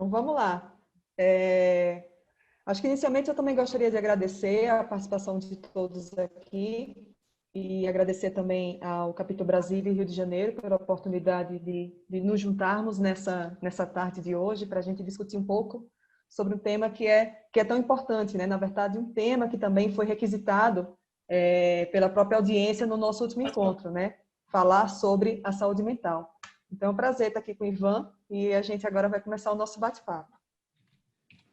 Então, vamos lá. Acho que inicialmente eu também gostaria de agradecer a participação de todos aqui e agradecer também ao Capítulo Brasília e Rio de Janeiro pela oportunidade de nos juntarmos nessa tarde de hoje para a gente discutir um pouco sobre um tema que é tão importante, né? Na verdade, um tema que também foi requisitado pela própria audiência no nosso último encontro, né? Falar sobre a saúde mental. Então, é um prazer estar aqui com o Ivan e a gente agora vai começar o nosso bate-papo.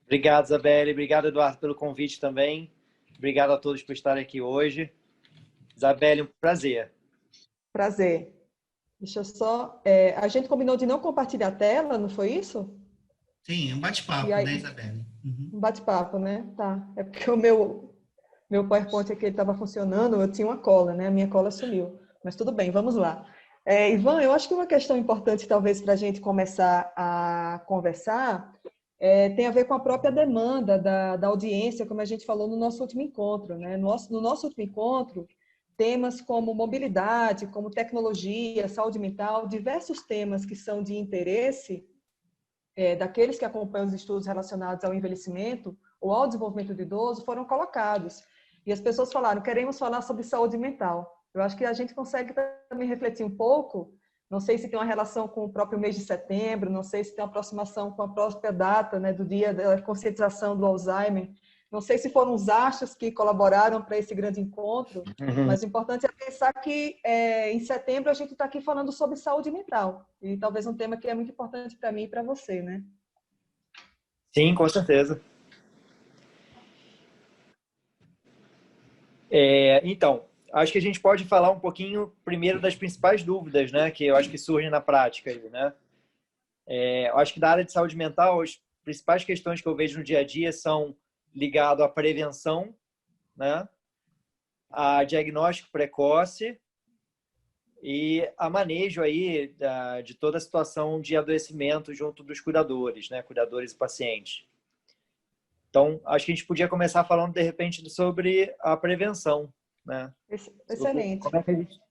Obrigado, Isabelle. Obrigado, Eduardo, pelo convite também. Obrigado a todos por estarem aqui hoje. Isabelle, um prazer. Prazer. Deixa eu só... a gente combinou de não compartilhar a tela, não foi isso? Sim, é um E bate-papo, aí, né, Isabelle? Uhum. um bate-papo, né? Tá. É porque o meu PowerPoint aqui estava funcionando, eu tinha uma cola, né? A minha cola sumiu. Mas tudo bem, vamos lá. Ivan, eu acho que uma questão importante, talvez, para a gente começar a conversar, tem a ver com a própria demanda da audiência, como a gente falou no nosso último encontro, né? No nosso último encontro, temas como mobilidade, como tecnologia, saúde mental, diversos temas que são de interesse daqueles que acompanham os estudos relacionados ao envelhecimento ou ao desenvolvimento do idoso foram colocados. E as pessoas falaram, queremos falar sobre saúde mental. Eu acho que a gente consegue também refletir um pouco, não sei se tem uma relação com o próprio mês de setembro, não sei se tem uma aproximação com a própria data, né, do dia da conscientização do Alzheimer, não sei se foram os astros que colaboraram para esse grande encontro, mas o importante é pensar que em setembro a gente está aqui falando sobre saúde mental, e talvez um tema que é muito importante para mim e para você, né? Sim, com certeza. Então, acho que a gente pode falar um pouquinho primeiro das principais dúvidas, né, que eu acho que surgem na prática, né? Eu acho que da área de saúde mental, as principais questões que eu vejo no dia a dia são ligadas à prevenção, né, a diagnóstico precoce e a manejo aí de toda a situação de adoecimento junto dos cuidadores, né, cuidadores e pacientes. Então, acho que a gente podia começar falando, de repente, sobre a prevenção, né? Excelente.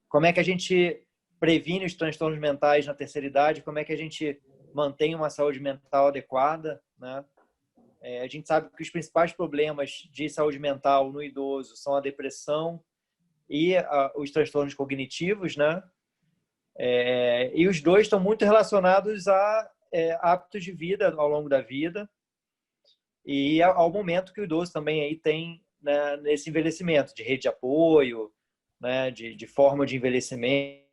Como é que a gente previne os transtornos mentais na terceira idade, como é que a gente mantém uma saúde mental adequada, né? A gente sabe que os principais problemas de saúde mental no idoso são a depressão e os transtornos cognitivos, né? E os dois estão muito relacionados a hábitos de vida ao longo da vida e ao momento que o idoso também aí tem, né, nesse envelhecimento, de rede de apoio, né, de forma de envelhecimento,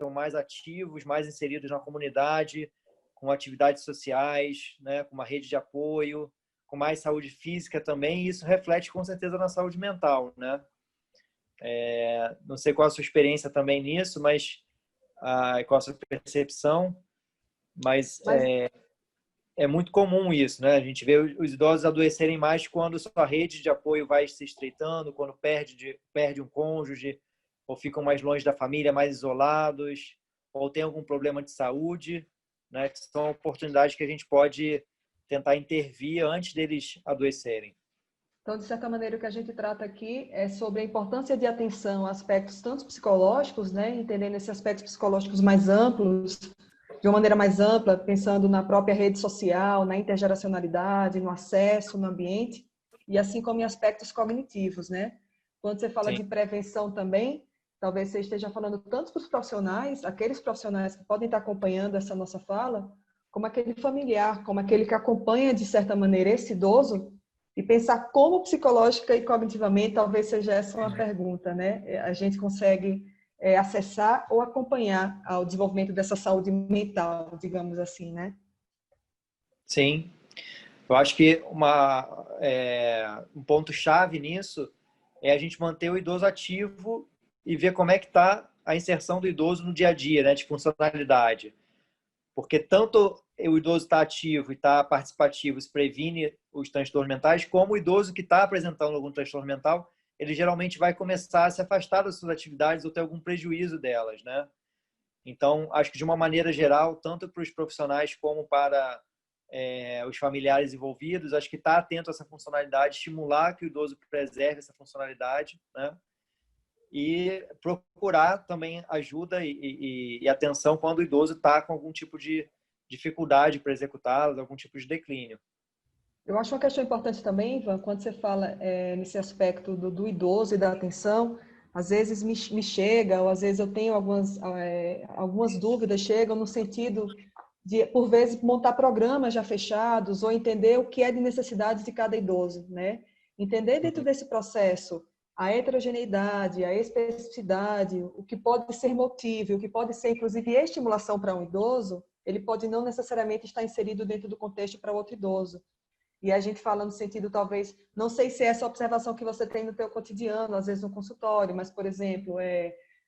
são mais ativos, mais inseridos na comunidade, com atividades sociais, né, com uma rede de apoio, com mais saúde física também, e isso reflete com certeza na saúde mental, né? Não sei qual a sua experiência também nisso, mas qual a sua percepção, mas é muito comum isso, né? A gente vê os idosos adoecerem mais quando sua rede de apoio vai se estreitando, quando perde um cônjuge, ou ficam mais longe da família, mais isolados, ou tem algum problema de saúde, né? Que são oportunidades que a gente pode tentar intervir antes deles adoecerem. Então, de certa maneira, o que a gente trata aqui é sobre a importância de atenção a aspectos tanto psicológicos, né? Entendendo esses aspectos psicológicos mais amplos, de uma maneira mais ampla, pensando na própria rede social, na intergeracionalidade, no acesso, no ambiente, e assim como em aspectos cognitivos, né? Quando você fala Sim. de prevenção também, talvez você esteja falando tanto para os profissionais, aqueles profissionais que podem estar acompanhando essa nossa fala, como aquele familiar, como aquele que acompanha, de certa maneira, esse idoso, e pensar como psicológica e cognitivamente, talvez seja essa uma pergunta, né? A gente consegue acessar ou acompanhar ao desenvolvimento dessa saúde mental, digamos assim, né? Sim. Eu acho que um ponto-chave nisso é a gente manter o idoso ativo e ver como é que está a inserção do idoso no dia a dia, né, de funcionalidade. Porque tanto o idoso está ativo e está participativo, isso previne os transtornos mentais, como o idoso que está apresentando algum transtorno mental, ele geralmente vai começar a se afastar das suas atividades ou ter algum prejuízo delas, né? Então, acho que de uma maneira geral, tanto para os profissionais como para os familiares envolvidos, acho que estar atento a essa funcionalidade, estimular que o idoso preserve essa funcionalidade, né? e procurar também ajuda e atenção quando o idoso está com algum tipo de dificuldade para executá-las, algum tipo de declínio. Eu acho uma questão importante também, Ivan, quando você fala nesse aspecto do idoso e da atenção, às vezes me chega, ou às vezes eu tenho algumas dúvidas, chegam no sentido de, por vezes, montar programas já fechados, ou entender o que é de necessidades de cada idoso, né? Entender dentro desse processo a heterogeneidade, a especificidade, o que pode ser motivo, o que pode ser, inclusive, estimulação para um idoso, ele pode não necessariamente estar inserido dentro do contexto para outro idoso. E a gente fala no sentido, talvez, não sei se é essa observação que você tem no teu cotidiano, às vezes no consultório, mas, por exemplo,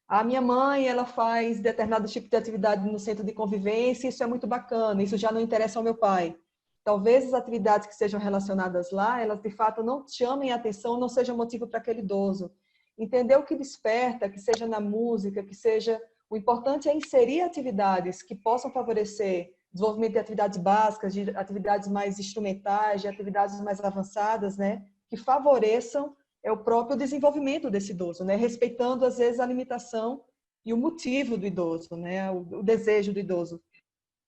a minha mãe, ela faz determinado tipo de atividade no centro de convivência, isso é muito bacana, isso já não interessa ao meu pai. Talvez as atividades que sejam relacionadas lá, elas de fato não chamem a atenção, não sejam motivo para aquele idoso. Entender o que desperta, que seja na música, que seja... O importante é inserir atividades que possam favorecer desenvolvimento de atividades básicas, de atividades mais instrumentais, de atividades mais avançadas, né, que favoreçam o próprio desenvolvimento desse idoso, né, respeitando às vezes a limitação e o motivo do idoso, né, o desejo do idoso,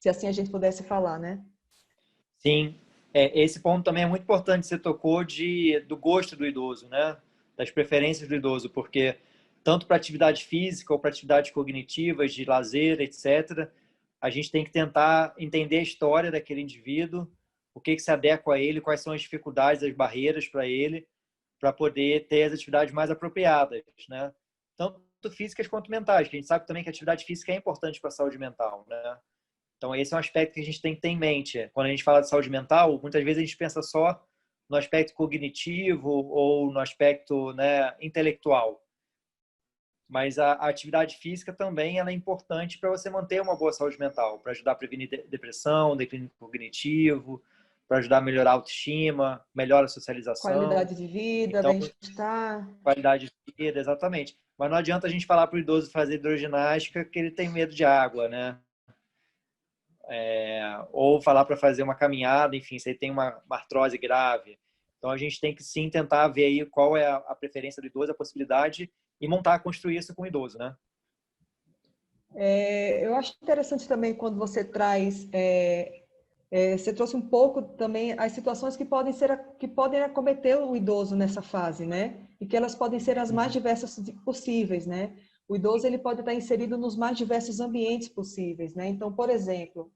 se assim a gente pudesse falar, né? Sim, esse ponto também é muito importante. Você tocou do gosto do idoso, né? Das preferências do idoso, porque tanto para atividade física ou para atividades cognitivas, de lazer, etc., a gente tem que tentar entender a história daquele indivíduo, o que se adequa a ele, quais são as dificuldades, as barreiras para ele, para poder ter as atividades mais apropriadas, né? Tanto físicas quanto mentais, que a gente sabe também que a atividade física é importante para a saúde mental, né? Então, esse é um aspecto que a gente tem que ter em mente. Quando a gente fala de saúde mental, muitas vezes a gente pensa só no aspecto cognitivo ou no aspecto, né, intelectual. Mas a atividade física também ela é importante para você manter uma boa saúde mental, para ajudar a prevenir depressão, declínio cognitivo, para ajudar a melhorar a autoestima, melhora a socialização. Qualidade de vida, Então, bem-estar. qualidade de vida, exatamente. Mas não adianta a gente falar para o idoso fazer hidroginástica que ele tem medo de água, né? Ou falar para fazer uma caminhada, enfim, se ele tem uma artrose grave. Então, a gente tem que sim tentar ver aí qual é a preferência do idoso, a possibilidade, e montar, construir isso com o idoso, né? Eu acho interessante também quando você traz, você trouxe um pouco também as situações que podem acometer o idoso nessa fase, né? E que elas podem ser as mais diversas possíveis, né? O idoso ele pode estar inserido nos mais diversos ambientes possíveis, né? Então, por exemplo,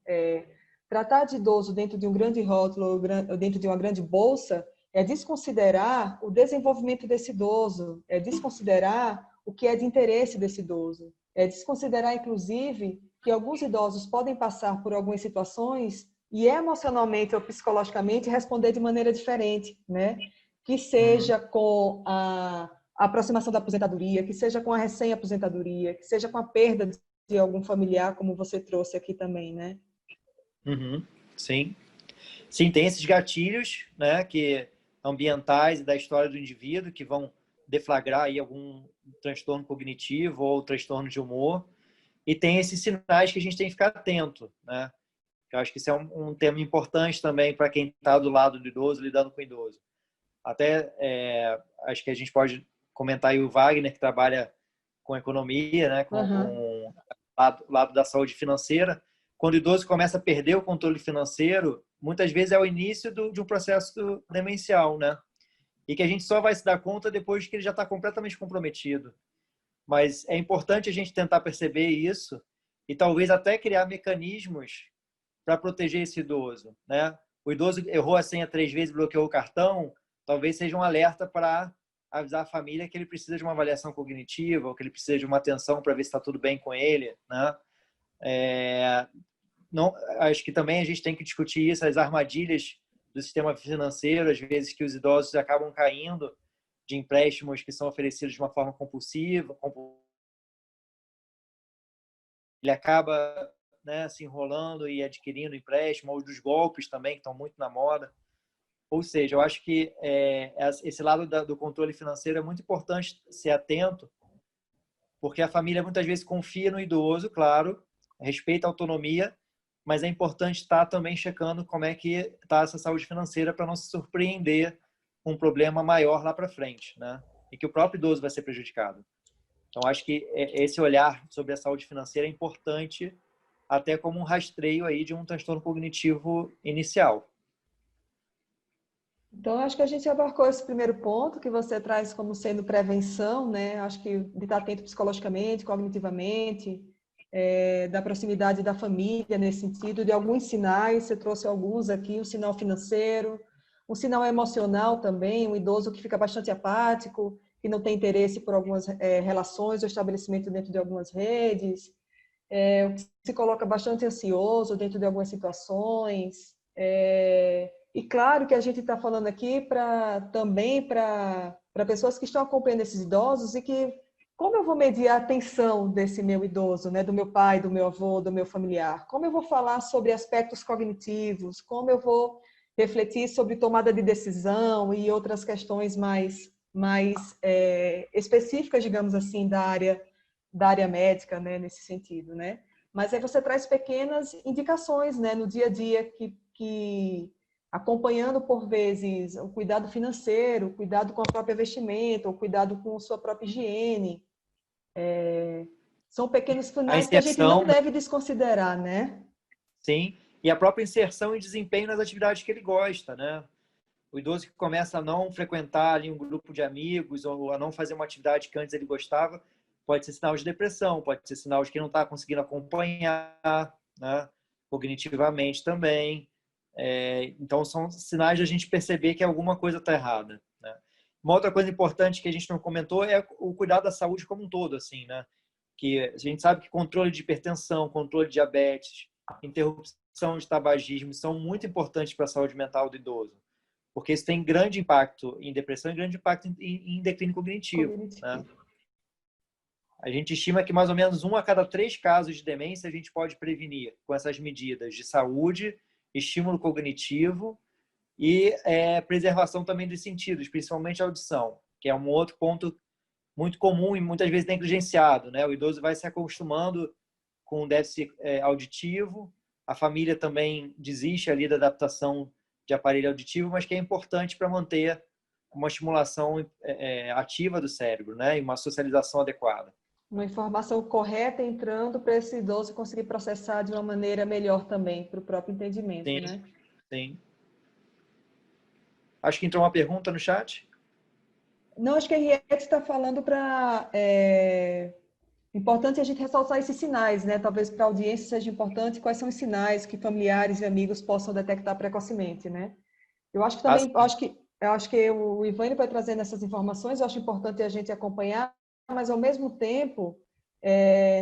tratar de idoso dentro de um grande rótulo ou dentro de uma grande bolsa é desconsiderar o desenvolvimento desse idoso, é desconsiderar o que é de interesse desse idoso. É desconsiderar, inclusive, que alguns idosos podem passar por algumas situações e emocionalmente ou psicologicamente responder de maneira diferente, né? Que seja com a aproximação da aposentadoria, que seja com a recém-aposentadoria, que seja com a perda de algum familiar, como você trouxe aqui também, né? Uhum. Sim. Sim, tem esses gatilhos, né, que ambientais e da história do indivíduo que vão deflagrar aí algum transtorno cognitivo ou transtorno de humor. E tem esses sinais que a gente tem que ficar atento, né? Eu acho que isso é um tema importante também para quem está do lado do idoso, lidando com o idoso. Até acho que a gente pode comentar aí o Wagner, que trabalha com economia, né, com o lado da saúde financeira. Quando o idoso começa a perder o controle financeiro, muitas vezes é o início de um processo demencial, né? E que a gente só vai se dar conta depois que ele já está completamente comprometido. Mas é importante a gente tentar perceber isso e talvez até criar mecanismos para proteger esse idoso, né? O idoso errou a senha 3 vezes, bloqueou o cartão, talvez seja um alerta para avisar a família que ele precisa de uma avaliação cognitiva, ou que ele precisa de uma atenção para ver se está tudo bem com ele, né? Não, acho que também a gente tem que discutir isso, as armadilhas do sistema financeiro, às vezes que os idosos acabam caindo de empréstimos que são oferecidos de uma forma compulsiva, ele acaba, né, se enrolando e adquirindo empréstimo, ou dos golpes também, que estão muito na moda. Ou seja, eu acho que esse lado do controle financeiro é muito importante ser atento, porque a família muitas vezes confia no idoso, claro, respeita a autonomia, mas é importante estar também checando como é que está essa saúde financeira para não se surpreender com um problema maior lá para frente, né? E que o próprio idoso vai ser prejudicado. Então, acho que esse olhar sobre a saúde financeira é importante, até como um rastreio aí de um transtorno cognitivo inicial. Então, acho que a gente abarcou esse primeiro ponto que você traz como sendo prevenção, né? Acho que de estar atento psicologicamente, cognitivamente, da proximidade da família nesse sentido, de alguns sinais, você trouxe alguns aqui, o sinal financeiro, um sinal emocional também, um idoso que fica bastante apático, que não tem interesse por algumas relações ou estabelecimento dentro de algumas redes, se coloca bastante ansioso dentro de algumas situações. E claro que a gente está falando aqui também para pessoas que estão acompanhando esses idosos e que, como eu vou medir a atenção desse meu idoso, né, do meu pai, do meu avô, do meu familiar? Como eu vou falar sobre aspectos cognitivos? Como eu vou refletir sobre tomada de decisão e outras questões mais específicas, digamos assim, da área médica, né, nesse sentido, né? Mas aí você traz pequenas indicações, né, no dia a dia que acompanhando por vezes o cuidado financeiro, o cuidado com a própria vestimenta, o cuidado com sua própria higiene, são pequenos A sinais que a gente não inserção, deve desconsiderar, né? sim, e a própria inserção e desempenho nas atividades que ele gosta, né? O idoso que começa a não frequentar ali um grupo de amigos ou a não fazer uma atividade que antes ele gostava, pode ser sinal de depressão, pode ser sinal de que não está conseguindo acompanhar, né? Cognitivamente também. Então, são sinais de a gente perceber que alguma coisa está errada, né? Uma outra coisa importante que a gente não comentou é o cuidado da saúde como um todo, assim, né? Que a gente sabe que controle de hipertensão, controle de diabetes, interrupção de tabagismo são muito importantes para a saúde mental do idoso, porque isso tem grande impacto em depressão e grande impacto em declínio cognitivo, né? Cognitivo. A gente estima que mais ou menos 1 a cada 3 casos de demência a gente pode prevenir com essas medidas de saúde, estímulo cognitivo e preservação também dos sentidos, principalmente a audição, que é um outro ponto muito comum e muitas vezes negligenciado, né? O idoso vai se acostumando com o déficit auditivo, a família também desiste ali da adaptação de aparelho auditivo, mas que é importante para manter uma estimulação ativa do cérebro, né? E uma socialização adequada. Uma informação correta entrando para esse idoso conseguir processar de uma maneira melhor também, para o próprio entendimento, Sim, né? sim. Acho que entrou uma pergunta no chat. Não, acho que a Henriette está falando para... importante a gente ressaltar esses sinais, né? Talvez para a audiência seja importante quais são os sinais que familiares e amigos possam detectar precocemente, né? Eu acho que também, Sim. eu acho que o Ivane vai trazendo essas informações, eu acho importante a gente acompanhar, mas ao mesmo tempo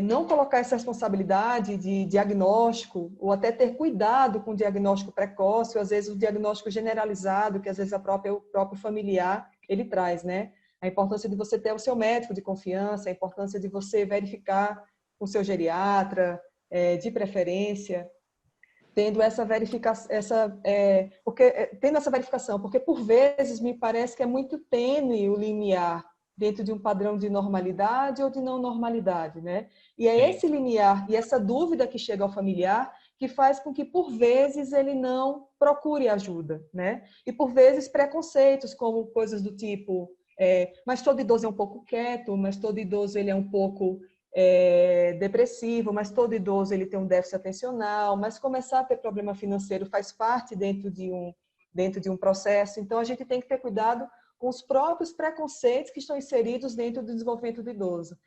não colocar essa responsabilidade de diagnóstico ou até ter cuidado com o diagnóstico precoce, ou às vezes o diagnóstico generalizado, que às vezes o próprio familiar ele traz, né? A importância de você ter o seu médico de confiança, a importância de você verificar com o seu geriatra, de preferência, tendo essa verificação, tendo essa verificação, porque por vezes me parece que é muito tênue o limiar dentro de um padrão de normalidade ou de não normalidade, né? E é esse limiar e essa dúvida que chega ao familiar que faz com que por vezes ele não procure ajuda, né? E por vezes preconceitos como coisas do tipo, mas todo idoso é um pouco quieto, mas todo idoso ele é um pouco depressivo, mas todo idoso ele tem um déficit atencional, mas começar a ter problema financeiro faz parte dentro de um processo. Então, a gente tem que ter cuidado com os próprios preconceitos que estão inseridos dentro do desenvolvimento do idoso.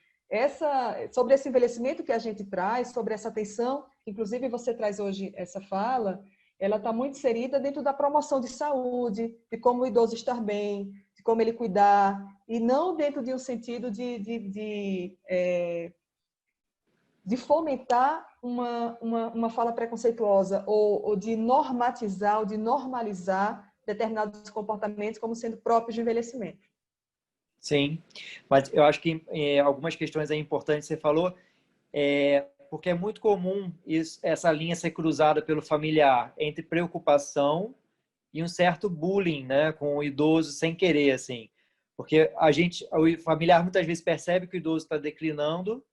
Sobre esse envelhecimento que a gente traz, sobre essa atenção, inclusive você traz hoje essa fala, ela está muito inserida dentro da promoção de saúde, de como o idoso estar bem, de como ele cuidar, e não dentro de um sentido de fomentar uma fala preconceituosa ou de normatizar ou de normalizar determinados comportamentos como sendo próprios de envelhecimento. Sim, mas eu acho que algumas questões aí importantes que você falou, porque é muito comum essa linha ser cruzada pelo familiar entre preocupação e um certo bullying, né, com o idoso sem querer, assim. Porque o familiar muitas vezes percebe que o idoso está declinando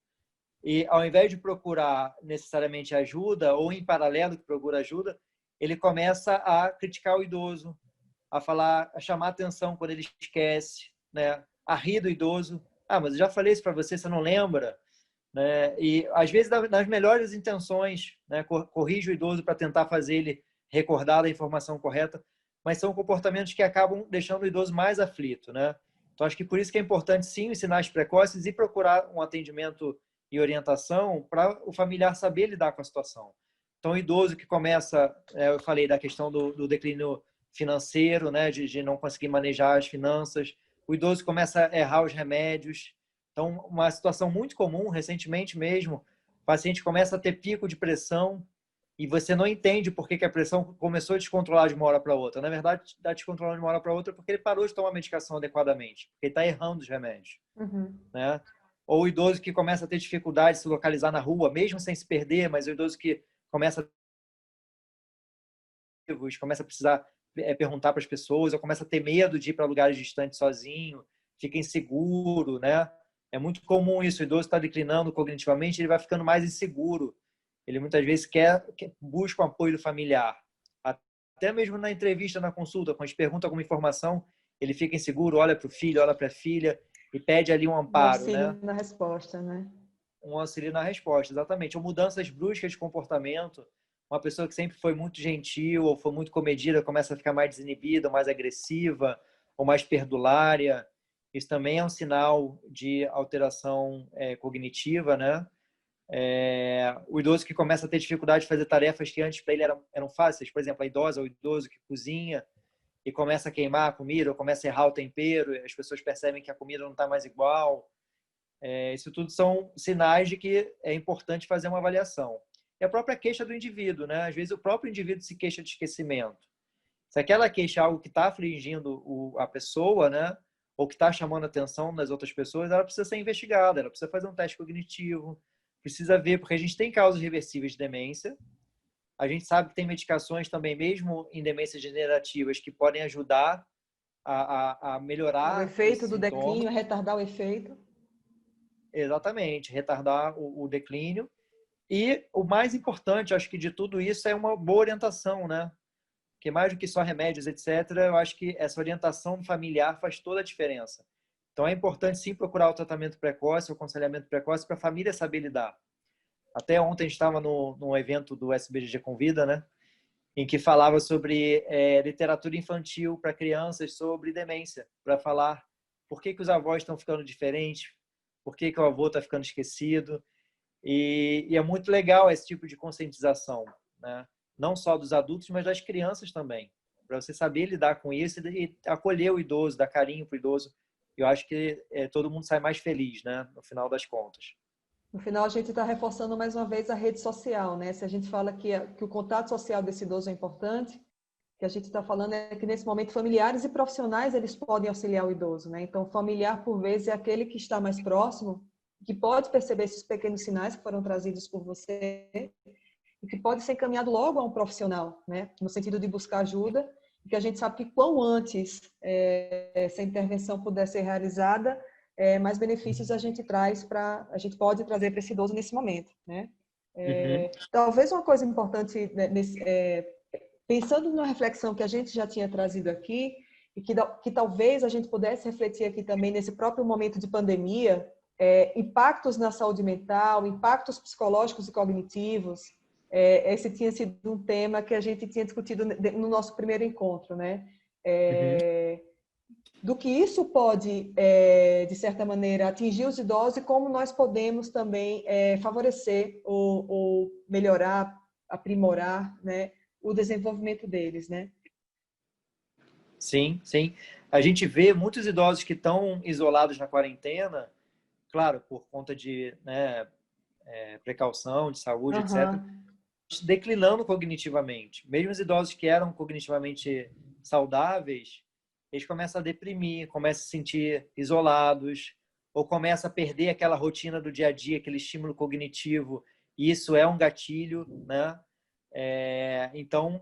e ao invés de procurar necessariamente ajuda ou em paralelo que procura ajuda, ele começa a criticar o idoso, a chamar atenção quando ele esquece, né, a rir do idoso, Ah, mas eu já falei isso para você, você não lembra? Né? E, às vezes, nas melhores intenções, né? Corrige o idoso para tentar fazer ele recordar da informação correta, mas são comportamentos que acabam deixando o idoso mais aflito, né? Então, acho que por isso que é importante, sim, os sinais precoces e procurar um atendimento e orientação para o familiar saber lidar com a situação. Então, o idoso que começa, eu falei da questão do declínio financeiro, né, de não conseguir manejar as finanças, o idoso começa a errar os remédios. Então, uma situação muito comum, recentemente mesmo, o paciente começa a ter pico de pressão e você não entende por que a pressão começou a descontrolar de uma hora para outra. Na verdade, está descontrolando de uma hora para outra porque ele parou de tomar a medicação adequadamente, porque ele está errando os remédios. Uhum. Né? Ou o idoso que começa a ter dificuldade de se localizar na rua, mesmo sem se perder, mas o idoso que começa a precisar perguntar para as pessoas, ou começa a ter medo de ir para lugares distantes sozinho, fica inseguro, né? É muito comum isso, o idoso está declinando cognitivamente, ele vai ficando mais inseguro. Ele muitas vezes busca o apoio do familiar. Até mesmo na entrevista, na consulta, quando a gente pergunta alguma informação, ele fica inseguro, olha para o filho, olha para a filha e pede ali um Um amparo, auxílio né? na resposta, né? Um auxílio na resposta, exatamente. Ou mudanças bruscas de comportamento. Uma pessoa que sempre foi muito gentil ou foi muito comedida começa a ficar mais desinibida, mais agressiva ou mais perdulária. Isso também é um sinal de alteração cognitiva, né? O idoso que começa a ter dificuldade de fazer tarefas que antes para ele eram fáceis, por exemplo, a idosa ou o idoso que cozinha e começa a queimar a comida ou começa a errar o tempero, e as pessoas percebem que a comida não está mais igual. Isso tudo são sinais de que é importante fazer uma avaliação. E a própria queixa do indivíduo, né? Às vezes o próprio indivíduo se queixa de esquecimento. Se aquela queixa é algo que está afligindo a pessoa, né? Ou que está chamando a atenção das outras pessoas, ela precisa ser investigada, ela precisa fazer um teste cognitivo, precisa ver, porque a gente tem causas reversíveis de demência, a gente sabe que tem medicações também, mesmo em demências degenerativas, que podem ajudar a O melhorar efeito esse do sintoma. declínio, retardar o efeito. Exatamente, retardar o declínio. E o mais importante, acho que de tudo isso, é uma boa orientação, né? Porque mais do que só remédios, etc., eu acho que essa orientação familiar faz toda a diferença. Então é importante sim procurar o tratamento precoce, o aconselhamento precoce, para a família saber lidar. Até ontem a gente estava num evento do SBGG Convida, né? Em que falava sobre literatura infantil para crianças sobre demência, para falar por que os avós estão ficando diferentes, por que o avô está ficando esquecido. E é muito legal esse tipo de conscientização, né? Não só dos adultos, mas das crianças também, para você saber lidar com isso e acolher o idoso, dar carinho para o idoso. Eu acho que todo mundo sai mais feliz, né? No final das contas. No final, a gente está reforçando mais uma vez a rede social, né? Se a gente fala que o contato social desse idoso é importante, o que a gente está falando é que nesse momento familiares e profissionais eles podem auxiliar o idoso, né? Então, o familiar por vezes é aquele que está mais próximo, que pode perceber esses pequenos sinais que foram trazidos por você e que pode ser encaminhado logo a um profissional, né? No sentido de buscar ajuda, porque a gente sabe que quão antes essa intervenção puder ser realizada, mais benefícios a gente pode trazer para esse idoso nesse momento, né? Uhum. Talvez uma coisa importante, né, pensando na reflexão que a gente já tinha trazido aqui e que talvez a gente pudesse refletir aqui também nesse próprio momento de pandemia, impactos na saúde mental, impactos psicológicos e cognitivos. Esse tinha sido um tema que a gente tinha discutido no nosso primeiro encontro, né? Uhum. Do que isso pode, de certa maneira, atingir os idosos e como nós podemos também favorecer ou melhorar, aprimorar, né, o desenvolvimento deles, né? Sim, sim. A gente vê muitos idosos que estão isolados na quarentena, claro, por conta de, né, precaução, de saúde, etc., Aham. declinando cognitivamente. Mesmo os idosos que eram cognitivamente saudáveis, eles começam a deprimir, começam a se sentir isolados, ou começam a perder aquela rotina do dia a dia, aquele estímulo cognitivo, e isso é um gatilho, né? Então,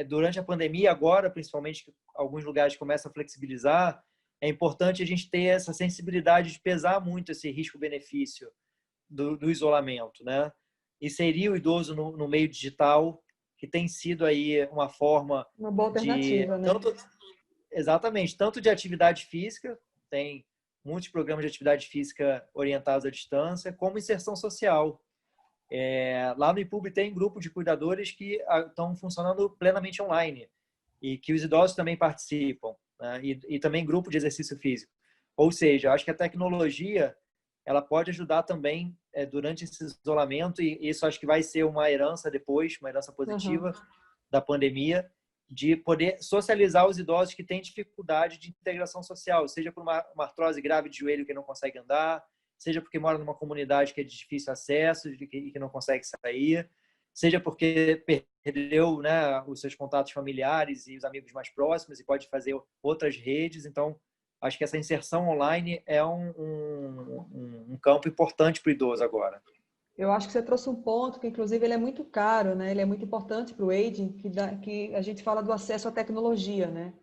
durante a pandemia, agora, principalmente, que alguns lugares começam a flexibilizar, é importante a gente ter essa sensibilidade de pesar muito esse risco-benefício do isolamento, né? Inserir o idoso no meio digital, que tem sido aí uma forma Uma boa de alternativa, né? tanto de atividade física, tem muitos programas de atividade física orientados à distância, como inserção social. Lá no IPUB tem grupo de cuidadores que estão funcionando plenamente online e que os idosos também participam, né? E também grupo de exercício físico. Ou seja, eu acho que a tecnologia ela pode ajudar também durante esse isolamento, e isso acho que vai ser uma herança depois, uma herança positiva da pandemia, de poder socializar os idosos que têm dificuldade de integração social, seja por uma artrose grave de joelho que não consegue andar, seja porque mora numa comunidade que é de difícil acesso e que não consegue sair, seja porque perdeu, né, os seus contatos familiares e os amigos mais próximos e pode fazer outras redes. Então, acho que essa inserção online é um campo importante para o idoso agora. Eu acho que você trouxe um ponto que, inclusive, ele é muito caro, né? Ele é muito importante para o aging, que a gente fala do acesso à tecnologia, né?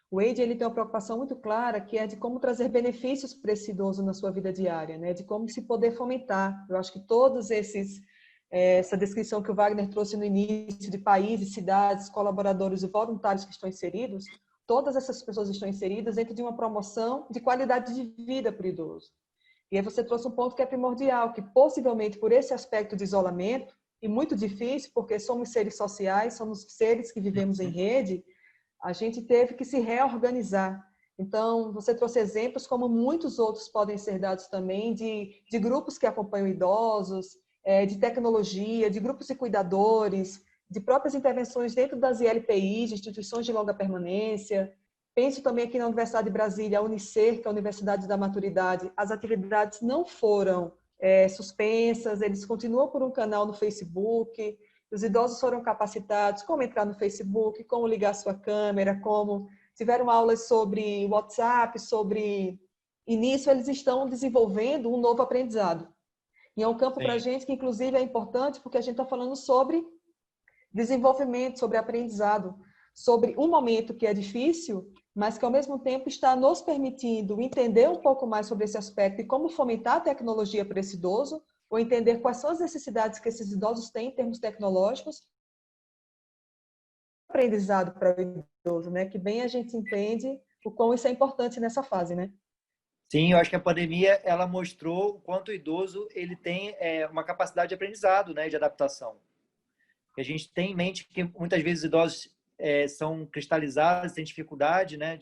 O aging ele tem uma preocupação muito clara, que é de como trazer benefícios para esse idoso na sua vida diária, né? De como se poder fomentar. Eu acho que todos essa descrição que o Wagner trouxe no início de países, cidades, colaboradores e voluntários que estão inseridos, todas essas pessoas estão inseridas dentro de uma promoção de qualidade de vida para o idoso. E aí você trouxe um ponto que é primordial, que possivelmente por esse aspecto de isolamento, e muito difícil, porque somos seres sociais, somos seres que vivemos em rede, a gente teve que se reorganizar. Então, você trouxe exemplos, como muitos outros podem ser dados também, de grupos que acompanham idosos, de tecnologia, de grupos de cuidadores, de próprias intervenções dentro das ILPIs, de instituições de longa permanência. Penso também aqui na Universidade de Brasília, a Unicer, que é a Universidade da Maturidade, as atividades não foram suspensas, eles continuam por um canal no Facebook, os idosos foram capacitados como entrar no Facebook, como ligar sua câmera, como tiveram aulas sobre WhatsApp, sobre... E nisso eles estão desenvolvendo um novo aprendizado. E é um campo para a gente que, inclusive, é importante porque a gente está falando sobre desenvolvimento, sobre aprendizado, sobre um momento que é difícil, mas que, ao mesmo tempo, está nos permitindo entender um pouco mais sobre esse aspecto e como fomentar a tecnologia para esse idoso, ou entender quais são as necessidades que esses idosos têm em termos tecnológicos, aprendizado para o idoso, né? Que bem a gente entende o quão isso é importante nessa fase, né? Sim, eu acho que a pandemia ela mostrou o quanto o idoso ele tem uma capacidade de aprendizado, né, de adaptação. A gente tem em mente que muitas vezes os idosos são cristalizados, têm dificuldade, né,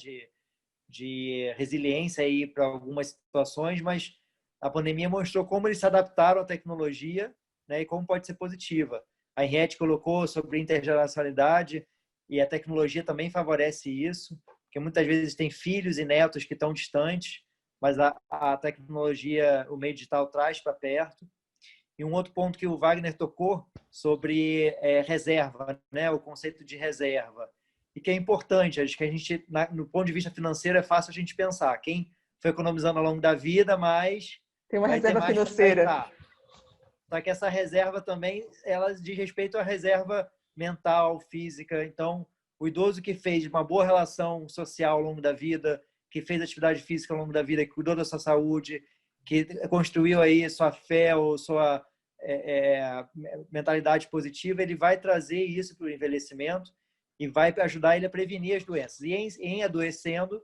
de resiliência aí para algumas situações, mas a pandemia mostrou como eles se adaptaram à tecnologia, né, e como pode ser positiva. A Henriette colocou sobre intergeracionalidade e a tecnologia também favorece isso, porque muitas vezes tem filhos e netos que estão distantes, mas a tecnologia, o meio digital traz para perto. E um outro ponto que o Wagner tocou sobre reserva, né? O conceito de reserva. E que é importante, acho que a gente, no ponto de vista financeiro, é fácil a gente pensar. Quem foi economizando ao longo da vida, mas tem uma vai ter reserva mais para financeira. gastar. Só que essa reserva também, ela diz respeito à reserva mental, física. Então, o idoso que fez uma boa relação social ao longo da vida, que fez atividade física ao longo da vida, que cuidou da sua saúde, que construiu aí sua fé ou sua mentalidade positiva, ele vai trazer isso para o envelhecimento e vai ajudar ele a prevenir as doenças. E em adoecendo,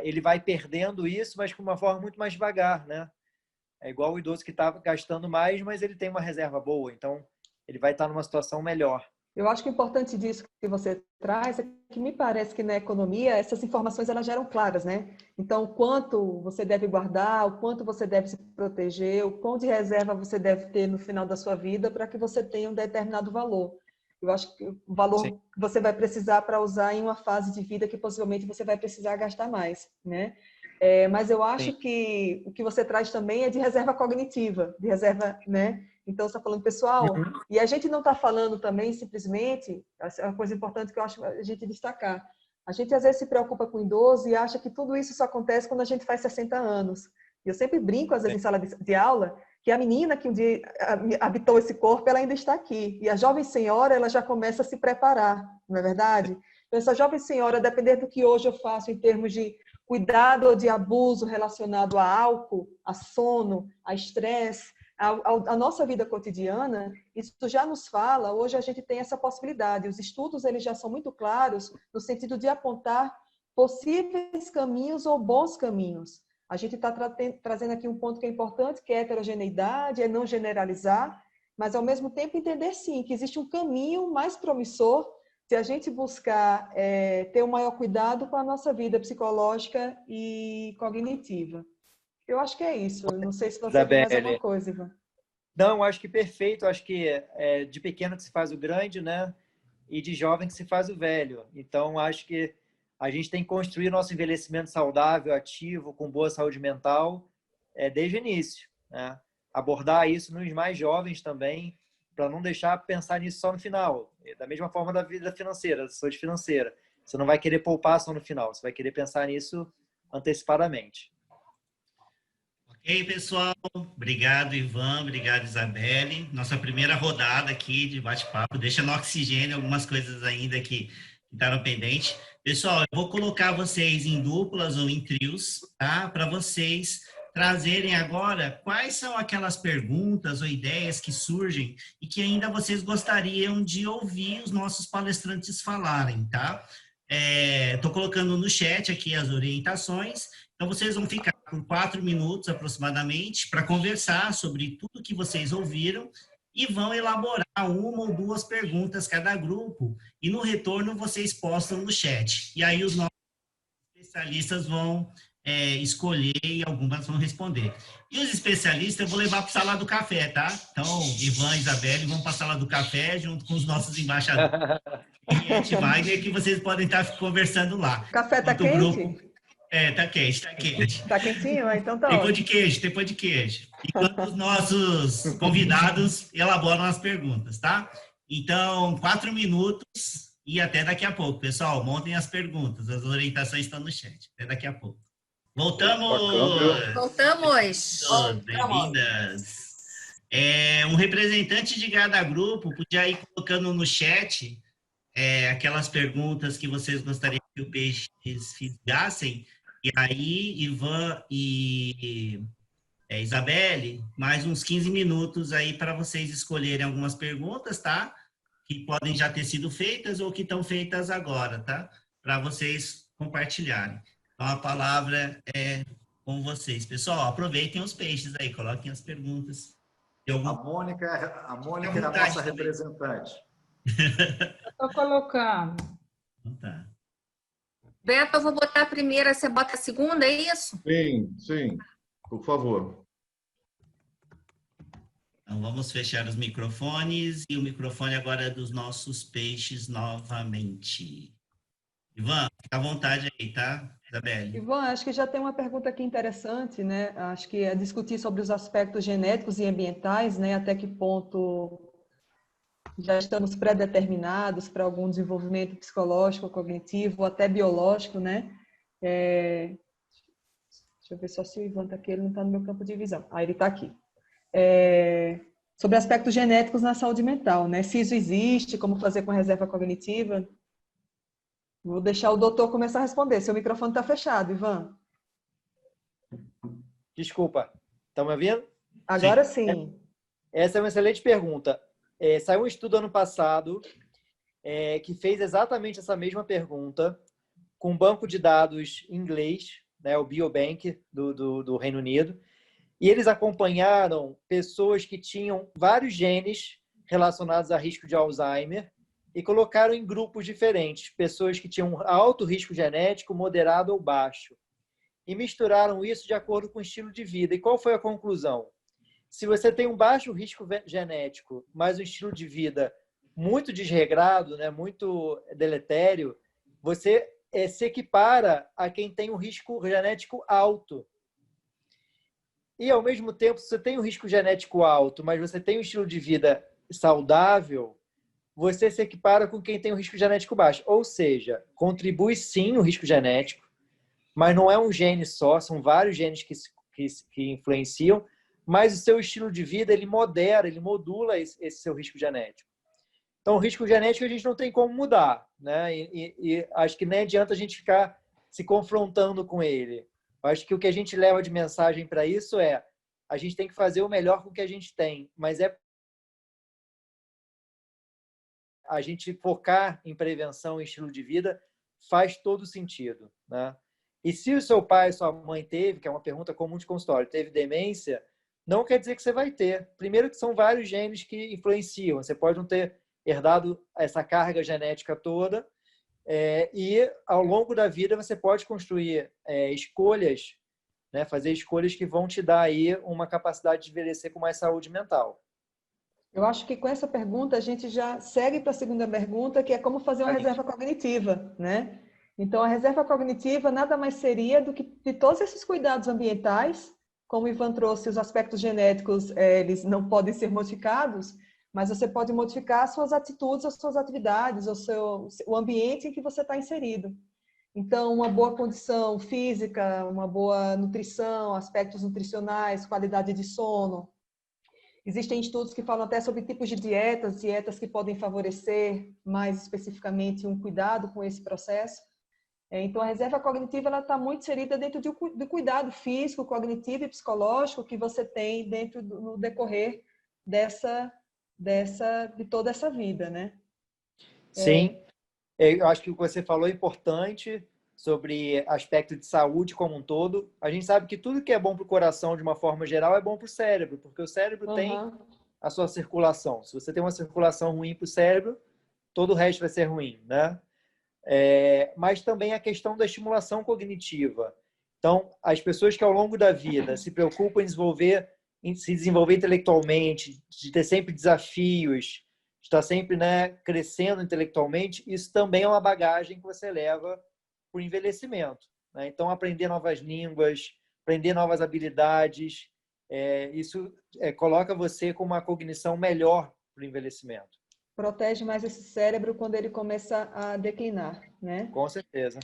ele vai perdendo isso, mas de uma forma muito mais devagar, né? É igual o idoso que está gastando mais, mas ele tem uma reserva boa, então ele vai estar numa situação melhor. Eu acho que o importante disso que você traz é que me parece que na economia essas informações elas já eram claras, né? Então, o quanto você deve guardar, o quanto você deve se proteger, o quanto de reserva você deve ter no final da sua vida para que você tenha um determinado valor. Eu acho que o valor Sim. que você vai precisar para usar em uma fase de vida que possivelmente você vai precisar gastar mais, né? Mas eu acho que o que você traz também é de reserva cognitiva, de reserva, né? Então, você está falando, pessoal, e a gente não está falando também simplesmente, é uma coisa importante que eu acho a gente destacar, a gente às vezes se preocupa com o idoso e acha que tudo isso só acontece quando a gente faz 60 anos. E eu sempre brinco, às vezes, em sala de aula, que a menina que um dia habitou esse corpo, ela ainda está aqui. E a jovem senhora, ela já começa a se preparar, não é verdade? Então, essa jovem senhora, dependendo do que hoje eu faço em termos de cuidado ou de abuso relacionado a álcool, a sono, a estresse, a nossa vida cotidiana, isso já nos fala, hoje a gente tem essa possibilidade. Os estudos eles já são muito claros no sentido de apontar possíveis caminhos ou bons caminhos. A gente está trazendo aqui um ponto que é importante, que é a heterogeneidade, é não generalizar, mas, ao mesmo tempo, entender, sim, que existe um caminho mais promissor se a gente buscar ter um maior cuidado com a nossa vida psicológica e cognitiva. Eu acho que é isso. Eu não sei se você tem mais alguma Isabelle. coisa, Ivan. Não, acho que perfeito. Acho que é de pequeno que se faz o grande, né? E de jovem que se faz o velho. Então, acho que a gente tem que construir nosso envelhecimento saudável, ativo, com boa saúde mental, desde o início, né? Abordar isso nos mais jovens também, para não deixar pensar nisso só no final. Da mesma forma da vida financeira, da saúde financeira. Você não vai querer poupar só no final, você vai querer pensar nisso antecipadamente. Ok, pessoal. Obrigado, Ivan. Obrigado, Isabelle. Nossa primeira rodada aqui de bate-papo. Deixa no oxigênio algumas coisas ainda que estavam pendentes. Pessoal, eu vou colocar vocês em duplas ou em trios, tá? Para vocês trazerem agora quais são aquelas perguntas ou ideias que surgem e que ainda vocês gostariam de ouvir os nossos palestrantes falarem, tá? Estou colocando no chat aqui as orientações. Então, vocês vão ficar por 4 minutos aproximadamente para conversar sobre tudo que vocês ouviram e vão elaborar uma ou duas perguntas cada grupo. E no retorno, vocês postam no chat. E aí, os nossos especialistas vão escolher e algumas vão responder. E os especialistas eu vou levar para a sala do café, tá? Então, Ivan e Isabelle vão para a sala do café junto com os nossos embaixadores. E Wagner, que vocês podem estar conversando lá. O café está Enquanto o grupo... quente? tá quente, tá quente. Está quentinho? Então tá Tem pão de ótimo. queijo, tem pão de queijo. Enquanto os nossos convidados elaboram as perguntas, tá? Então, 4 minutos e até daqui a pouco. Pessoal, montem as perguntas. As orientações estão no chat. Até daqui a pouco. Voltamos! Voltamos! Bem-vindas! Um representante de cada grupo podia ir colocando no chat aquelas perguntas que vocês gostariam que o Peixes fizessem. E aí, Ivan e Isabelle, mais uns 15 minutos aí para vocês escolherem algumas perguntas, tá? Que podem já ter sido feitas ou que estão feitas agora, tá? Para vocês compartilharem. Então, a palavra é com vocês. Pessoal, aproveitem os peixes aí, coloquem as perguntas. A Mônica é a nossa representante. Estou colocando. Então, tá. Beto, eu vou botar a primeira, você bota a segunda, é isso? Sim, por favor. Então, vamos fechar os microfones e o microfone agora é dos nossos peixes novamente. Ivan, fica à vontade aí, tá, Isabelle? Ivan, acho que já tem uma pergunta aqui interessante, né? Acho que é discutir sobre os aspectos genéticos e ambientais, né? Até que ponto já estamos pré-determinados para algum desenvolvimento psicológico, cognitivo, ou até biológico, né? Deixa eu ver só se o Ivan está aqui, ele não está no meu campo de visão. Ah, ele está aqui. Sobre aspectos genéticos na saúde mental, né? Se isso existe, como fazer com reserva cognitiva. Vou deixar o doutor começar a responder. Seu microfone está fechado, Ivan. Desculpa, estão me ouvindo? Agora sim. Essa é uma excelente pergunta. Saiu um estudo ano passado que fez exatamente essa mesma pergunta com um banco de dados em inglês, né, o Biobank do Reino Unido, e eles acompanharam pessoas que tinham vários genes relacionados a risco de Alzheimer e colocaram em grupos diferentes, pessoas que tinham alto risco genético, moderado ou baixo, e misturaram isso de acordo com o estilo de vida. E qual foi a conclusão? Se você tem um baixo risco genético, mas um estilo de vida muito desregrado, né, muito deletério, você se equipara a quem tem um risco genético alto. E, ao mesmo tempo, se você tem um risco genético alto, mas você tem um estilo de vida saudável, você se equipara com quem tem um risco genético baixo. Ou seja, contribui sim o risco genético, mas não é um gene só, são vários genes que influenciam, mas o seu estilo de vida, ele modera, ele modula esse seu risco genético. Então, o risco genético a gente não tem como mudar, né? E acho que nem adianta a gente ficar se confrontando com ele. Acho que o que a gente leva de mensagem para isso é a gente tem que fazer o melhor com o que a gente tem, mas a gente focar em prevenção e estilo de vida faz todo sentido, né? E se o seu pai e sua mãe teve, que é uma pergunta comum de consultório, teve demência, não quer dizer que você vai ter. Primeiro que são vários genes que influenciam. Você pode não ter herdado essa carga genética toda, e ao longo da vida você pode construir escolhas, né? Fazer escolhas que vão te dar aí uma capacidade de envelhecer com mais saúde mental. Eu acho que com essa pergunta a gente já segue para a segunda pergunta, que é como fazer uma reserva cognitiva, né? Então, a reserva cognitiva nada mais seria do que de todos esses cuidados ambientais, como o Ivan trouxe, os aspectos genéticos, eles não podem ser modificados, mas você pode modificar as suas atitudes, as suas atividades, o ambiente em que você está inserido. Então, uma boa condição física, uma boa nutrição, aspectos nutricionais, qualidade de sono. Existem estudos que falam até sobre tipos de dietas que podem favorecer mais especificamente um cuidado com esse processo. Então, a reserva cognitiva está muito inserida dentro do cuidado físico, cognitivo e psicológico que você tem no decorrer de toda essa vida, né? Sim, eu acho que o que você falou é importante sobre aspecto de saúde como um todo. A gente sabe que tudo que é bom para o coração, de uma forma geral, é bom para o cérebro, porque o cérebro tem a sua circulação. Se você tem uma circulação ruim para o cérebro, todo o resto vai ser ruim, né? Mas também a questão da estimulação cognitiva. Então, as pessoas que ao longo da vida se preocupam em se desenvolver intelectualmente, de ter sempre desafios, estar sempre, né, crescendo intelectualmente, isso também é uma bagagem que você leva para o envelhecimento, né? Então, aprender novas línguas, aprender novas habilidades, isso coloca você com uma cognição melhor para o envelhecimento. Protege mais esse cérebro quando ele começa a declinar, né? Com certeza.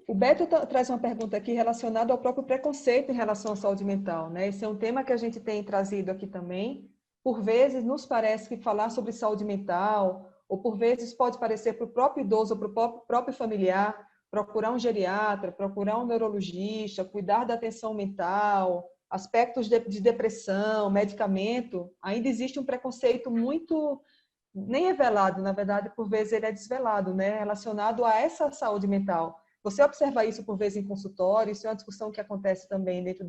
O Beto traz uma pergunta aqui relacionada ao próprio preconceito em relação à saúde mental, né? Esse é um tema que a gente tem trazido aqui também. Por vezes, nos parece que falar sobre saúde mental, ou por vezes pode parecer para o próprio idoso ou para o próprio familiar, procurar um geriatra, procurar um neurologista, cuidar da atenção mental, aspectos de depressão, medicamento, ainda existe um preconceito muito, nem é velado, na verdade, por vezes ele é desvelado, né? Relacionado a essa saúde mental. Você observa isso por vezes em consultório? Isso é uma discussão que acontece também dentro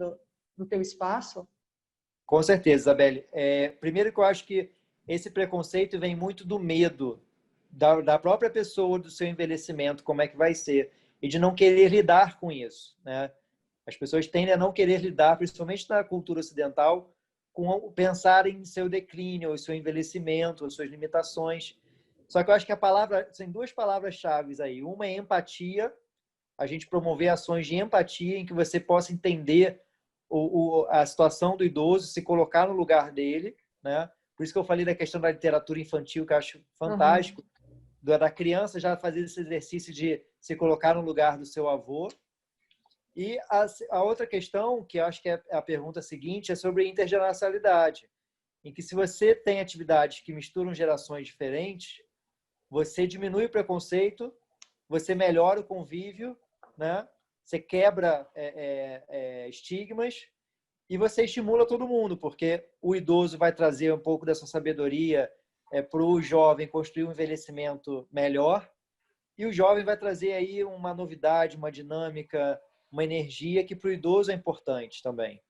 do teu espaço? Com certeza, Isabelle. Primeiro que eu acho que esse preconceito vem muito do medo da própria pessoa, do seu envelhecimento, como é que vai ser, e de não querer lidar com isso, né? As pessoas tendem a não querer lidar, principalmente na cultura ocidental, com pensar em seu declínio, o seu envelhecimento, as suas limitações. Só que eu acho que tem duas palavras-chave aí. Uma é empatia, a gente promover ações de empatia em que você possa entender a situação do idoso, se colocar no lugar dele, né? Por isso que eu falei da questão da literatura infantil, que eu acho fantástico, da criança já fazer esse exercício de se colocar no lugar do seu avô. E a outra questão, que eu acho que é a pergunta seguinte, é sobre intergeracionalidade, em que se você tem atividades que misturam gerações diferentes, você diminui o preconceito, você melhora o convívio, né? Você quebra estigmas e você estimula todo mundo, porque o idoso vai trazer um pouco dessa sabedoria para o jovem construir um envelhecimento melhor, e o jovem vai trazer aí uma novidade, uma dinâmica, uma energia que para o idoso é importante também.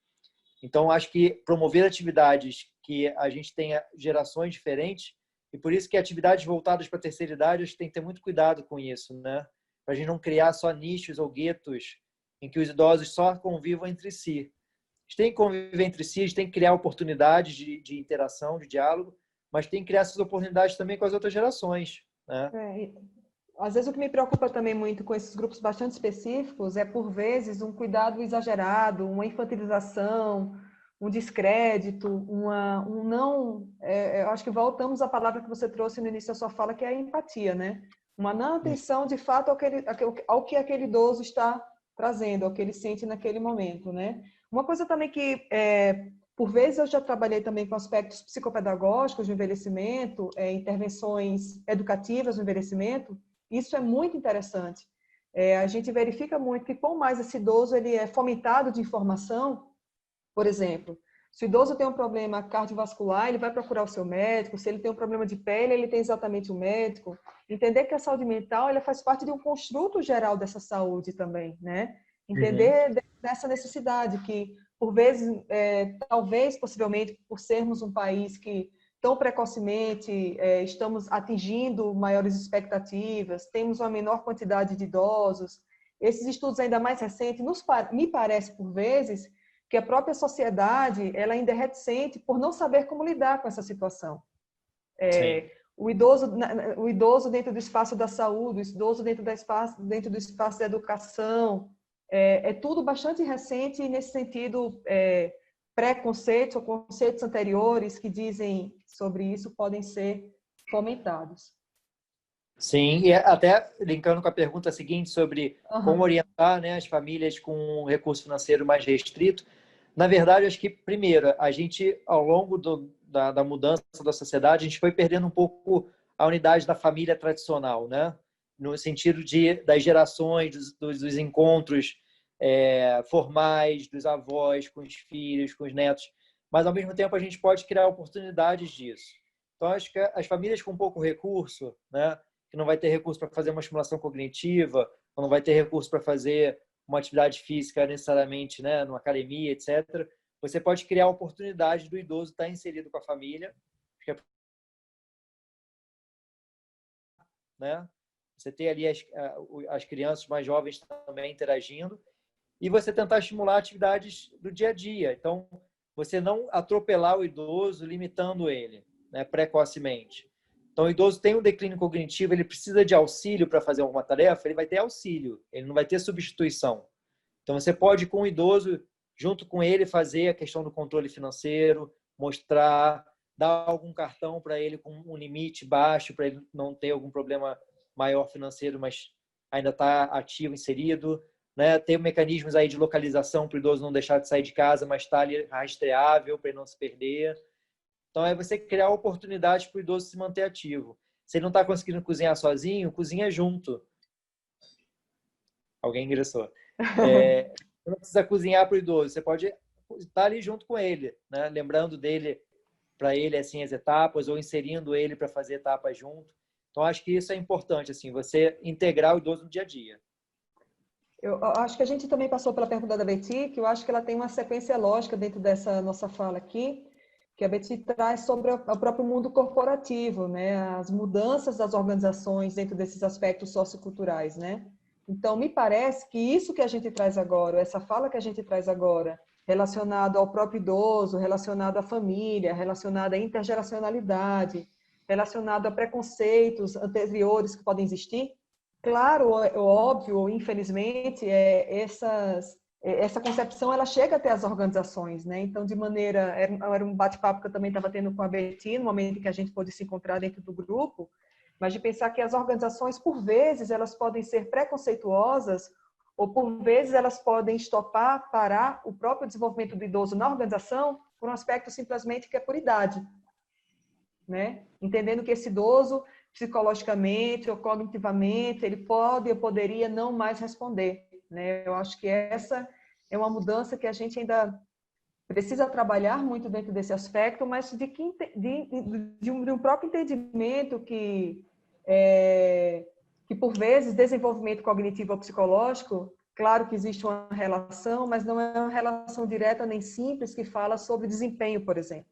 Então, acho que promover atividades que a gente tenha gerações diferentes, e por isso que atividades voltadas para a terceira idade, a gente tem que ter muito cuidado com isso, né? Para a gente não criar só nichos ou guetos em que os idosos só convivam entre si. Eles têm que conviver entre si, eles têm que criar oportunidades de interação, de diálogo, mas tem que criar essas oportunidades também com as outras gerações, né? Às vezes o que me preocupa também muito com esses grupos bastante específicos é, por vezes, um cuidado exagerado, uma infantilização, um descrédito, um não... eu acho que voltamos à palavra que você trouxe no início da sua fala, que é a empatia, né? Uma não atenção, de fato, ao que aquele idoso está trazendo, ao que ele sente naquele momento, né? Uma coisa também que, por vezes, eu já trabalhei também com aspectos psicopedagógicos do envelhecimento, intervenções educativas no envelhecimento. Isso é muito interessante. A gente verifica muito que, quanto mais esse idoso ele é fomentado de informação, por exemplo, se o idoso tem um problema cardiovascular, ele vai procurar o seu médico. Se ele tem um problema de pele, ele tem exatamente o médico. Entender que a saúde mental ela faz parte de um construto geral dessa saúde também, né? Entender dessa necessidade que, por vezes, talvez, possivelmente, por sermos um país que tão precocemente estamos atingindo maiores expectativas, temos uma menor quantidade de idosos, esses estudos ainda mais recentes, me parece, por vezes, que a própria sociedade ela ainda é reticente por não saber como lidar com essa situação. O idoso dentro do espaço da saúde, o idoso dentro do espaço da educação, é tudo bastante recente e, nesse sentido, preconceitos ou conceitos anteriores que dizem sobre isso podem ser fomentados. Sim, e até linkando com a pergunta seguinte sobre como orientar, né, as famílias com um recurso financeiro mais restrito. Na verdade, acho que, primeiro, a gente, ao longo da mudança da sociedade, a gente foi perdendo um pouco a unidade da família tradicional, né? No sentido das gerações, dos encontros formais, dos avós com os filhos, com os netos. Mas, ao mesmo tempo, a gente pode criar oportunidades disso. Então, acho que as famílias com pouco recurso, né, que não vai ter recurso para fazer uma estimulação cognitiva, ou não vai ter recurso para fazer uma atividade física necessariamente, né, numa academia, etc. Você pode criar a oportunidade do idoso estar inserido com a família, né? Você ter ali as crianças mais jovens também interagindo e você tentar estimular atividades do dia a dia. Então, você não atropelar o idoso limitando ele, né, precocemente. Então, o idoso tem um declínio cognitivo, ele precisa de auxílio para fazer alguma tarefa, ele vai ter auxílio, ele não vai ter substituição. Então, você pode, com o idoso, junto com ele, fazer a questão do controle financeiro, mostrar, dar algum cartão para ele com um limite baixo, para ele não ter algum problema maior financeiro, mas ainda está ativo, inserido. Né? Ter mecanismos aí de localização para o idoso não deixar de sair de casa, mas estar ali rastreável para ele não se perder. Então, é você criar oportunidades para o idoso se manter ativo. Se ele não está conseguindo cozinhar sozinho, cozinha junto. Alguém ingressou. Não precisa cozinhar para o idoso. Você pode estar ali junto com ele, né? Lembrando dele, para ele, assim, as etapas, ou inserindo ele para fazer etapas junto. Então, acho que isso é importante, assim, você integrar o idoso no dia a dia. Eu acho que a gente também passou pela pergunta da Betty, que eu acho que ela tem uma sequência lógica dentro dessa nossa fala aqui, que a Betty traz sobre o próprio mundo corporativo, né? As mudanças das organizações dentro desses aspectos socioculturais, né? Então, me parece que isso que a gente traz agora, essa fala que a gente traz agora, relacionado ao próprio idoso, relacionado à família, relacionado à intergeracionalidade, relacionado a preconceitos anteriores que podem existir, claro, óbvio, infelizmente, essa concepção ela chega até as organizações, né? Então, de maneira era um bate-papo que eu também estava tendo com a Betty no momento em que a gente pôde se encontrar dentro do grupo, mas de pensar que as organizações, por vezes, elas podem ser preconceituosas ou, por vezes, elas podem parar o próprio desenvolvimento do idoso na organização por um aspecto simplesmente que é por idade, né? Entendendo que esse idoso, psicologicamente ou cognitivamente, ele pode ou poderia não mais responder, né? Eu acho que essa é uma mudança que a gente ainda precisa trabalhar muito dentro desse aspecto, mas de um próprio entendimento que por vezes, desenvolvimento cognitivo ou psicológico, claro que existe uma relação, mas não é uma relação direta nem simples que fala sobre desempenho, por exemplo,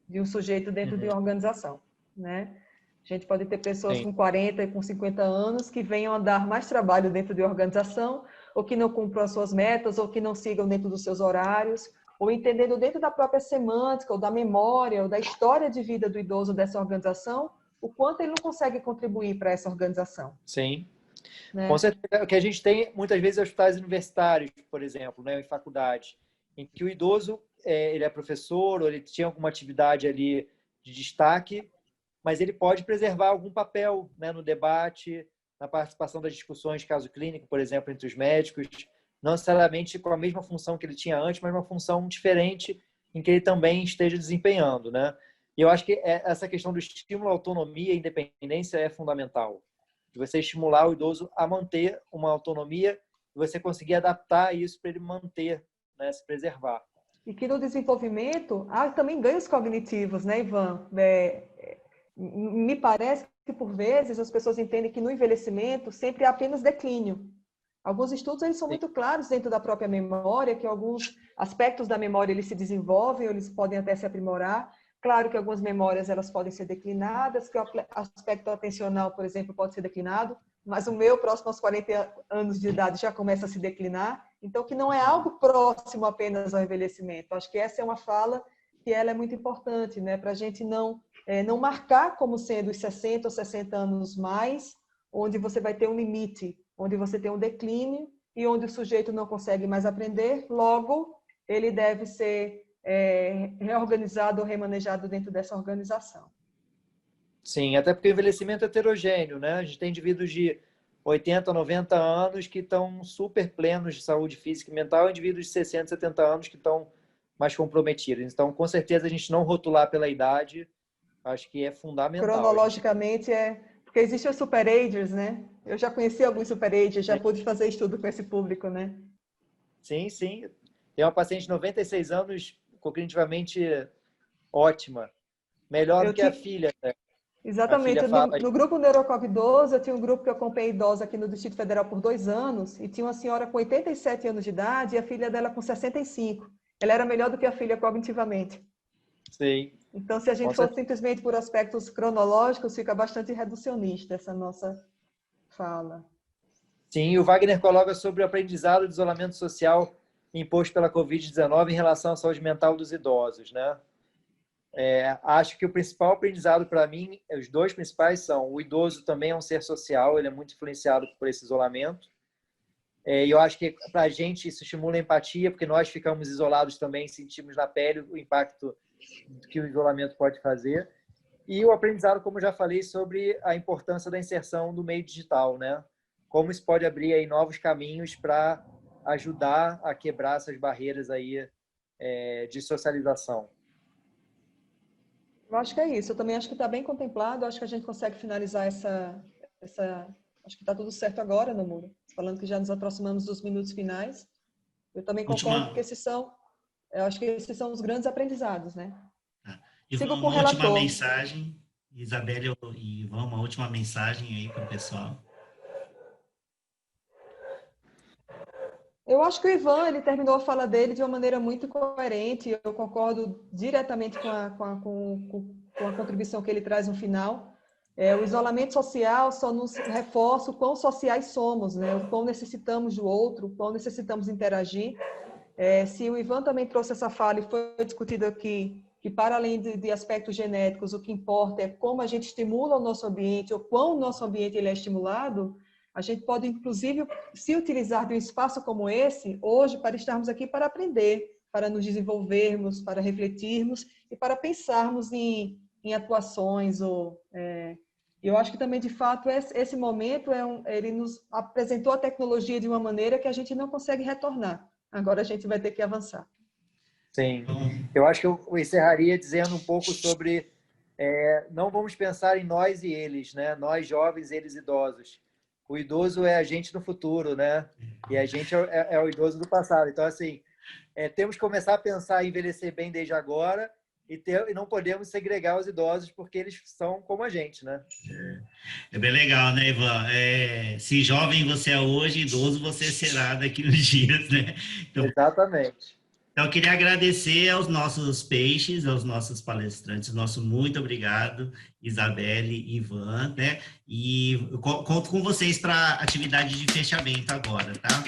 de um sujeito dentro de uma organização, né? A gente pode ter pessoas com 40 e com 50 anos que venham a dar mais trabalho dentro de uma organização, ou que não cumpram as suas metas, ou que não sigam dentro dos seus horários, ou entendendo dentro da própria semântica, ou da memória, ou da história de vida do idoso dessa organização, o quanto ele não consegue contribuir para essa organização. Sim. Né? Com certeza. O que a gente tem, muitas vezes, hospitais universitários, por exemplo, né, em faculdade, em que o idoso ele é professor, ou ele tinha alguma atividade ali de destaque, mas ele pode preservar algum papel, né, no debate, na participação das discussões de caso clínico, por exemplo, entre os médicos, não necessariamente com a mesma função que ele tinha antes, mas uma função diferente em que ele também esteja desempenhando, né? E eu acho que essa questão do estímulo à autonomia e independência é fundamental. De você estimular o idoso a manter uma autonomia e você conseguir adaptar isso para ele manter, né, se preservar. E que no desenvolvimento há também ganhos cognitivos, né, Ivan? Me parece que, por vezes, as pessoas entendem que no envelhecimento sempre há apenas declínio. Alguns estudos eles são muito claros dentro da própria memória, que alguns aspectos da memória eles se desenvolvem, eles podem até se aprimorar. Claro que algumas memórias elas podem ser declinadas, que o aspecto atencional, por exemplo, pode ser declinado, mas o meu, próximo aos 40 anos de idade, já começa a se declinar. Então, que não é algo próximo apenas ao envelhecimento. Acho que essa é uma fala que ela é muito importante, né? Para a gente não marcar como sendo os 60 ou 60 anos mais, onde você vai ter um limite, onde você tem um declínio e onde o sujeito não consegue mais aprender, logo ele deve ser reorganizado ou remanejado dentro dessa organização. Sim, até porque o envelhecimento é heterogêneo, né? A gente tem indivíduos de 80, 90 anos que estão super plenos de saúde física e mental, e indivíduos de 60, 70 anos que estão mais comprometidos. Então, com certeza, a gente não rotular pela idade, acho que é fundamental. Cronologicamente, porque existem os super-agers, né? Eu já conheci alguns super-agers, já pude fazer estudo com esse público, né? Sim, sim. Tem uma paciente de 96 anos, cognitivamente ótima. Melhor do que a filha, né? Exatamente. No grupo Neurocog 12, eu tinha um grupo que eu acompanhei idosa aqui no Distrito Federal por 2 anos, e tinha uma senhora com 87 anos de idade e a filha dela com 65. Ela era melhor do que a filha cognitivamente. Sim. Então, se a gente for simplesmente por aspectos cronológicos, fica bastante reducionista essa nossa fala. Sim, o Wagner coloca sobre o aprendizado de isolamento social imposto pela Covid-19 em relação à saúde mental dos idosos, né? Acho que o principal aprendizado para mim, os dois principais são: o idoso também é um ser social, ele é muito influenciado por esse isolamento. E eu acho que para a gente isso estimula a empatia, porque nós ficamos isolados também, sentimos na pele o impacto que o isolamento pode fazer. E o aprendizado, como eu já falei, sobre a importância da inserção do meio digital, né? Como isso pode abrir aí novos caminhos para ajudar a quebrar essas barreiras aí de socialização. Eu acho que é isso. Eu também acho que está bem contemplado. Acho que a gente consegue finalizar essa... Acho que está tudo certo agora, Nomura. Falando que já nos aproximamos dos minutos finais. Eu também concordo que eu acho que esses são os grandes aprendizados, né? Sigo com o relator. Última mensagem, Isabelle e Ivan, uma última mensagem aí para o pessoal. Eu acho que o Ivan, ele terminou a fala dele de uma maneira muito coerente. Eu concordo diretamente com a contribuição que ele traz no final. O isolamento social só nos reforça o quão sociais somos, né? O quão necessitamos do outro, o quão necessitamos interagir. Se o Ivan também trouxe essa fala e foi discutido aqui, que para além de aspectos genéticos, o que importa é como a gente estimula o nosso ambiente, ou quão o nosso ambiente ele é estimulado, a gente pode, inclusive, se utilizar de um espaço como esse, hoje, para estarmos aqui para aprender, para nos desenvolvermos, para refletirmos e para pensarmos em atuações. Eu acho que também, de fato, esse momento, ele nos apresentou a tecnologia de uma maneira que a gente não consegue retornar. Agora a gente vai ter que avançar. Sim. Eu acho que eu encerraria dizendo um pouco sobre não vamos pensar em nós e eles, né? Nós jovens, eles idosos. O idoso é a gente no futuro, né? E a gente é o idoso do passado. Então, assim, temos que começar a pensar em envelhecer bem desde agora e não podemos segregar os idosos porque eles são como a gente, né? É bem legal, né, Ivan? Se jovem você é hoje, idoso você será daqui uns dias, né? Então, exatamente. Então, eu queria agradecer aos nossos peixes, aos nossos palestrantes. Nosso muito obrigado, Isabelle e Ivan, né? E eu conto com vocês para a atividade de fechamento agora, tá?